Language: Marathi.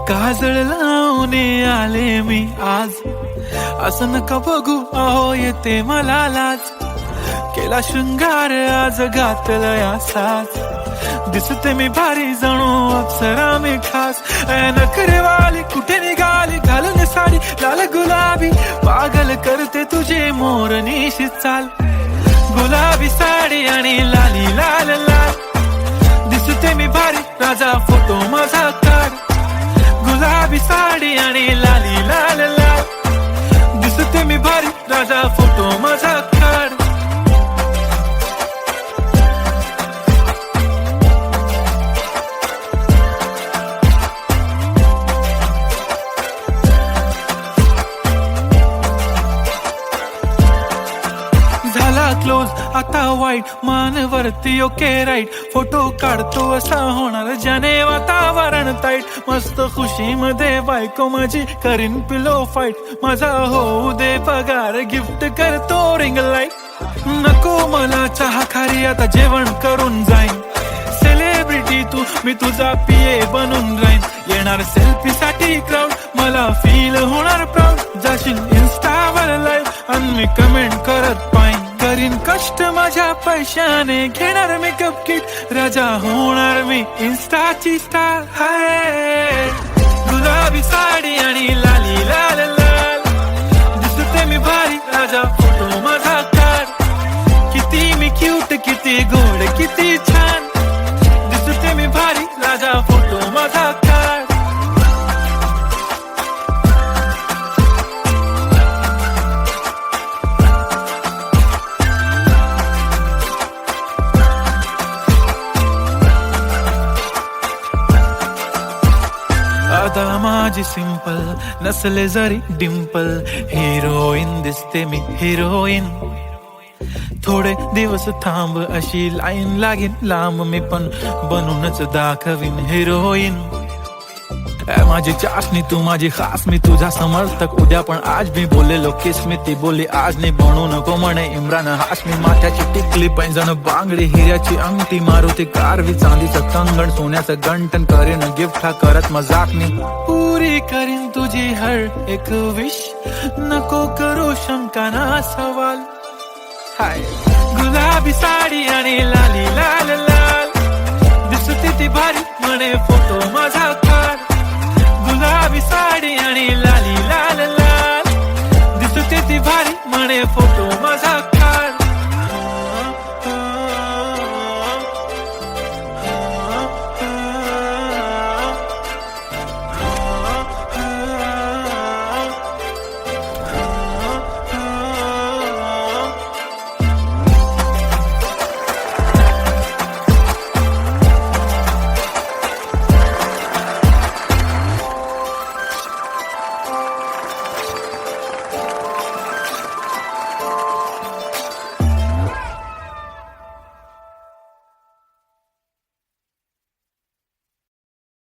काजळ लावून आले मी आज, असं नका बघू अहो येते मला लाज. केला शृंगार आज घातला साज, दिसते मी भारी जणू अप्सरा मी खास. नखरेवाली कुठे निघाली घालून साडी लाल गुलाबी, पागल करते तुझे मोरनीशी चाल. गुलाबी साडी आणि लाली लाल लाल, दिसते मी भारी राजा फोटो माझा काढ. गुलाबी साडी आणि लाली लाल लाल, दिसते मी भारी राजा फोटो माझा काढ. झाला क्लोज आता वाईट, मानवरती ओके राईट. फोटो काढतो असा होणार ज्याने वातावरण ताईट. मस्त खुशी मध्ये बायको माझी करीन पिलो फाईट. माझा होऊ दे पगार गिफ्ट करतो रिंग लाईट. नको मला चहा खारी आता जेवण करून जाईन. सेलिब्रिटी तू मी तुझा पिये बनून राहीन. येणार सेल्फी साठी क्राऊड मला फील होणार प्राऊड. जाशील इन्स्टावर लाईव्ह आणि मी कमेंट करत पाईन. करीन कष्ट माझ्या पैशाने घेणार मेकअप किट. राजा होणार मी इन्स्टाची स्टार. हाय गुलाबी साडी आणि लाली लाल लाल, दिसते मी भारी राजा फोटो माझा काढ. किती मी क्यूट किती गोड किती छान, दिसते मी भारी राजा फोटो माझा काढ. आता माझी सिंपल नसले जरी डिंपल, हिरोईन दिसते मी हिरोईन. थोडे दिवस थांब अशी लाईन लागेल लांब, मी पण बनूनच दाखवीन हिरोईन. माझी चाशनी तू माझी खास, मी तुझा समर्थक उद्या पण आज. मी बोलेलो किस मी ती बोली आज नाही. बनू नको म्हणे इम्रान हाशमी. माथ्याची टिकली पैंजण बांगडी, हिऱ्याची अंगठी, मारुती कारवी, चांदीचं कंगण, सोन्याचं गंटन. करीन गिफ्ट हा करत मजाक मी. पुरी करीन तुझी हर एक विश, नको करू शंका ना सवाल. हाय गुलाबी साडी आणि लाली लाल लाल, दिसते ती भारी म्हणे फोटो माझा काढ. गुलाबी साडी आणि लाली लाल लाल, दिसते ती भारी म्हणे फोटो माझा